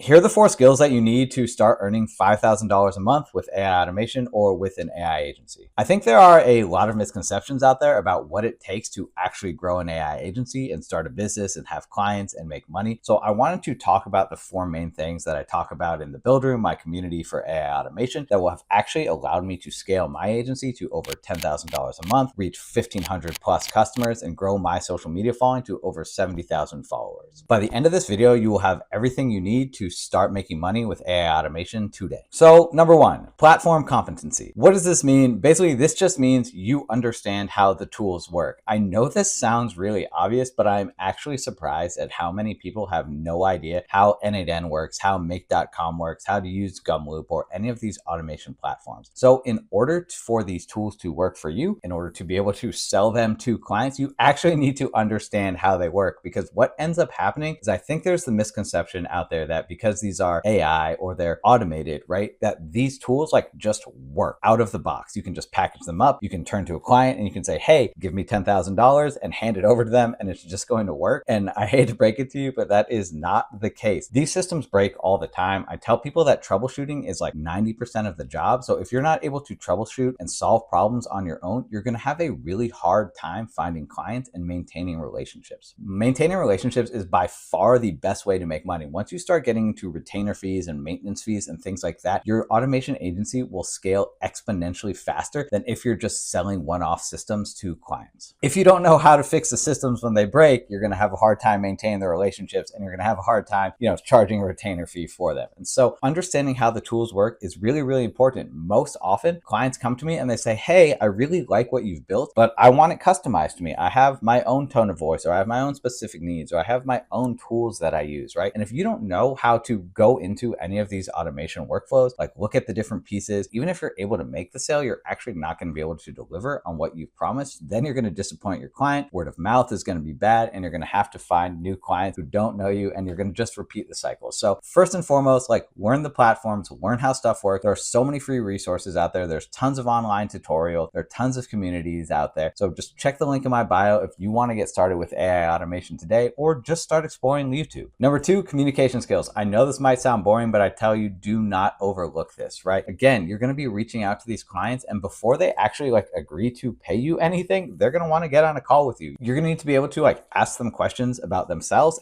Here are the 4 skills that you need to start earning $5,000 a month with AI automation or with an AI agency. I think there are a lot of misconceptions out there about what it takes to actually grow an AI agency and start a business and have clients and make money. So I wanted to talk about the 4 main things that I talk about in the Build Room, my community for AI automation, that will have actually allowed me to scale my agency to over $10,000 a month, reach 1,500 plus customers, and grow my social media following to over 70,000 followers. By the end of this video, you will have everything you need to start making money with AI automation today. So number 1, platform competency. What does this mean? Basically, this just means you understand how the tools work. I know this sounds really obvious, but I'm actually surprised at how many people have no idea how N8N works, how Make.com works, how to use Gumloop or any of these automation platforms. So in order for these tools to work for you, in order to be able to sell them to clients, you actually need to understand how they work, because what ends up happening is I think there's the misconception out there that because these are AI or they're automated, right, that these tools like just work out of the box. You can just package them up. You can turn to a client and you can say, hey, give me $10,000 and hand it over to them and it's just going to work. And I hate to break it to you, but that is not the case. These systems break all the time. I tell people that troubleshooting is like 90% of the job. So if you're not able to troubleshoot and solve problems on your own, you're going to have a really hard time finding clients and maintaining relationships. Maintaining relationships is by far the best way to make money. Once you start getting into retainer fees and maintenance fees and things like that, your automation agency will scale exponentially faster than if you're just selling one-off systems to clients. If you don't know how to fix the systems when they break, you're going to have a hard time maintaining the relationships and you're going to have a hard time, charging a retainer fee for them. And so understanding how the tools work is really, really important. Most often clients come to me and they say, hey, I really like what you've built, but I want it customized to me. I have my own tone of voice, or I have my own specific needs, or I have my own tools that I use, right? And if you don't know how to go into any of these automation workflows, like look at the different pieces, even if you're able to make the sale, you're actually not going to be able to deliver on what you've promised. Then you're going to disappoint your client. Word of mouth is going to be bad, and you're going to have to find new clients who don't know you, and you're going to just repeat the cycle. So first and foremost, like learn the platforms, learn how stuff works. There are so many free resources out there. There's tons of online tutorials. There are tons of communities out there. So just check the link in my bio if you want to get started with AI automation today, or just start exploring YouTube. Number 2, communication skills. I know this might sound boring, but I tell you, do not overlook this, right? Again, you're going to be reaching out to these clients, and before they actually agree to pay you anything, they're going to want to get on a call with you. You're going to need to be able to ask them questions about themselves.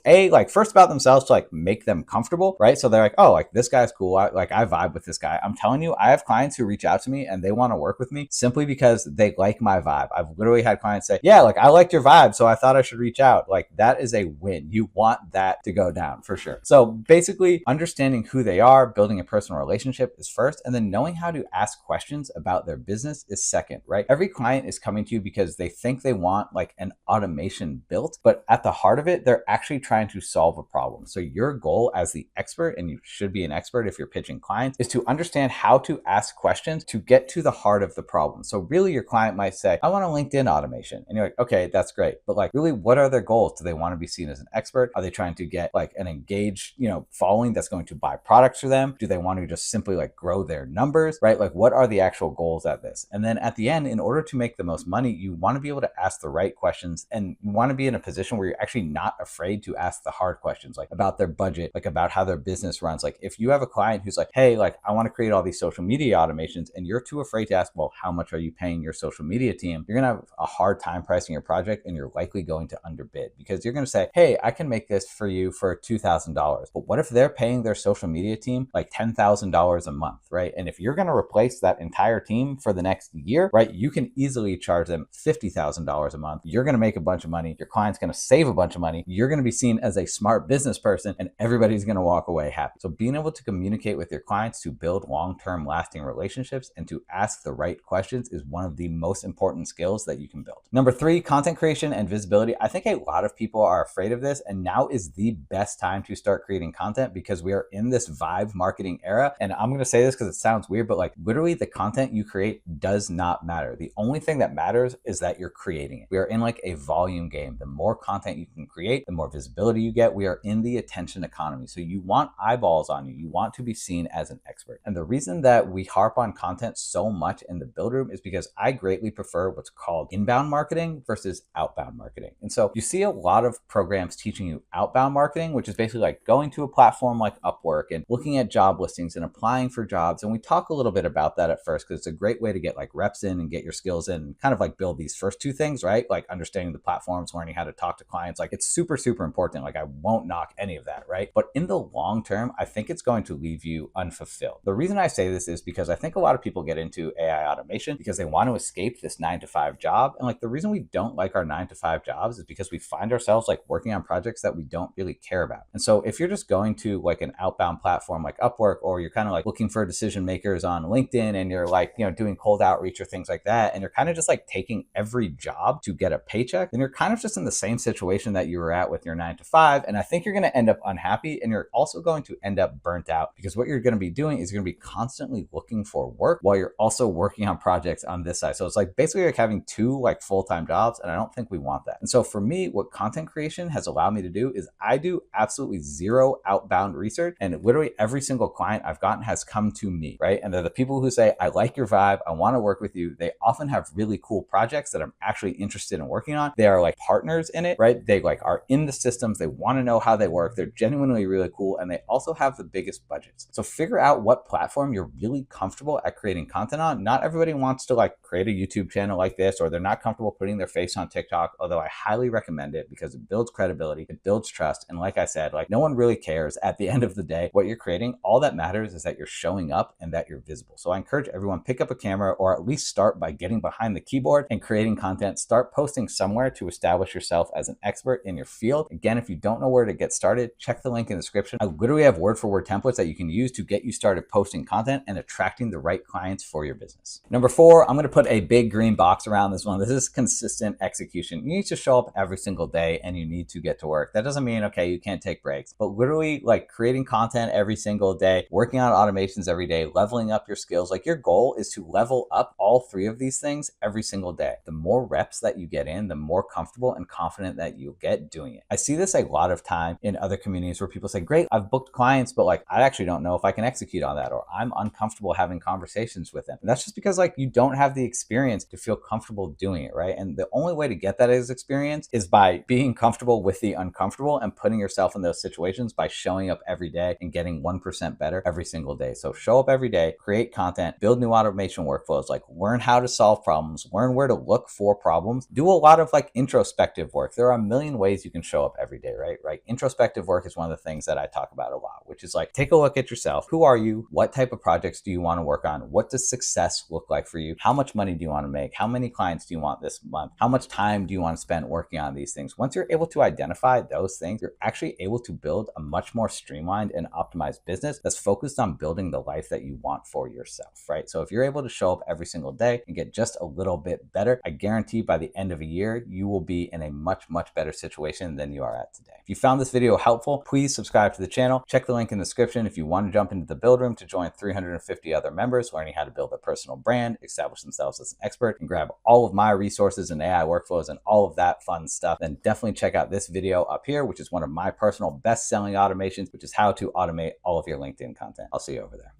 First about themselves to make them comfortable, right? So they're like, oh, this guy's cool. I vibe with this guy. I'm telling you, I have clients who reach out to me and they want to work with me simply because they like my vibe. I've literally had clients say, yeah, I liked your vibe, so I thought I should reach out. That is a win. You want that to go down for sure. So basically understanding who they are, building a personal relationship is first, and then knowing how to ask questions about their business is second, right? Every client is coming to you because they think they want an automation built, but at the heart of it, they're actually trying to solve a problem. So your goal as the expert, and you should be an expert if you're pitching clients, is to understand how to ask questions to get to the heart of the problem. So really your client might say, I want a LinkedIn automation. And you're like, okay, that's great. But really, what are their goals? Do they want to be seen as an expert? Are they trying to get an engaged, following that's going to buy products for them? Do they want to just simply grow their numbers, right? What are the actual goals at this? And then at the end, in order to make the most money, you want to be able to ask the right questions, and you want to be in a position where you're actually not afraid to ask the hard questions, about their budget, about how their business runs. If you have a client who's hey, I want to create all these social media automations, and you're too afraid to ask, well, how much are you paying your social media team? You're going to have a hard time pricing your project, and you're likely going to underbid, because you're going to say, hey, I can make this for you for $2,000. But what if they're paying their social media team $10,000 a month, right? And if you're going to replace that entire team for the next year, right, you can easily charge them $50,000 a month. You're going to make a bunch of money. Your client's going to save a bunch of money. You're going to be seen as a smart business person, and everybody's going to walk away happy. So being able to communicate with your clients to build long-term lasting relationships and to ask the right questions is one of the most important skills that you can build. Number 3, content creation and visibility. I think a lot of people are afraid of this, and now is the best time to start creating content, because we are in this vibe marketing era. And I'm going to say this because it sounds weird, but literally the content you create does not matter. The only thing that matters is that you're creating it. We are in a volume game. The more content you can create, the more visibility you get. We are in the attention economy. So you want eyeballs on you. You want to be seen as an expert. And the reason that we harp on content so much in the Build Room is because I greatly prefer what's called inbound marketing versus outbound marketing. And so you see a lot of programs teaching you outbound marketing, which is basically going to a platform platform like Upwork and looking at job listings and applying for jobs. And we talk a little bit about that at first because it's a great way to get like reps in and get your skills in and kind of like build these first two things, right? Like understanding the platforms, learning how to talk to clients. Like it's super, super important. Like I won't knock any of that, right? But in the long term, I think it's going to leave you unfulfilled. The reason I say this is because I think a lot of people get into AI automation because they want to escape this 9 to 5 job. And like the reason we don't like our 9 to 5 jobs is because we find ourselves like working on projects that we don't really care about. And so if you're just going to like an outbound platform like Upwork, or you're kind of like looking for decision makers on LinkedIn and you're like, doing cold outreach or things like that, and you're kind of just like taking every job to get a paycheck, then you're kind of just in the same situation that you were at with your 9 to 5. And I think you're going to end up unhappy, and you're also going to end up burnt out, because what you're going to be doing is you're going to be constantly looking for work while you're also working on projects on this side. So it's like basically like having two like full-time jobs, and I don't think we want that. And so for me, what content creation has allowed me to do is I do absolutely zero outbound research, and literally every single client I've gotten has come to me, right? And they're the people who say, I like your vibe, I want to work with you. They often have really cool projects that I'm actually interested in working on. They are like partners in it, right? They like are in the systems, they want to know how they work, they're genuinely really cool, and they also have the biggest budgets. So figure out what platform you're really comfortable at creating content on. Not everybody wants to like create a YouTube channel like this, or they're not comfortable putting their face on TikTok, although I highly recommend it because it builds credibility, it builds trust. And like I said, like no one really cares at the end of the day what you're creating. All that matters is that you're showing up and that you're visible. So I encourage everyone, pick up a camera, or at least start by getting behind the keyboard and creating content. Start posting somewhere to establish yourself as an expert in your field. Again, if you don't know where to get started, check the link in the description. I literally have word for word templates that you can use to get you started posting content and attracting the right clients for your business. Number 4, I'm going to put a big green box around this one. This is consistent execution. You need to show up every single day and you need to get to work. That doesn't mean, okay, you can't take breaks, but literally like creating content every single day, working on automations every day, leveling up your skills. Like your goal is to level up all 3 of these things every single day. The more reps that you get in, the more comfortable and confident that you'll get doing it. I see this a lot of time in other communities where people say, great, I've booked clients, but like I actually don't know if I can execute on that, or I'm uncomfortable having conversations with them. And that's just because like you don't have the experience to feel comfortable doing it, right? And the only way to get that as experience is by being comfortable with the uncomfortable and putting yourself in those situations by showing up every day and getting 1% better every single day. So show up every day, create content, build new automation workflows, like learn how to solve problems, learn where to look for problems, do a lot of like introspective work. There are a million ways you can show up every day, right? Introspective work is one of the things that I talk about a lot, which is like, take a look at yourself. Who are you? What type of projects do you want to work on? What does success look like for you? How much money do you want to make? How many clients do you want this month? How much time do you want to spend working on these things? Once you're able to identify those things, you're actually able to build a much more streamlined and optimized business that's focused on building the life that you want for yourself, right? So if you're able to show up every single day and get just a little bit better, I guarantee by the end of a year, you will be in a much, much better situation than you are at today. If you found this video helpful, please subscribe to the channel. Check the link in the description if you want to jump into the build room to join 350 other members learning how to build a personal brand, establish themselves as an expert, and grab all of my resources and AI workflows and all of that fun stuff. Then definitely check out this video up here, which is one of my personal best-selling automations, which is how to automate all of your LinkedIn content. I'll see you over there.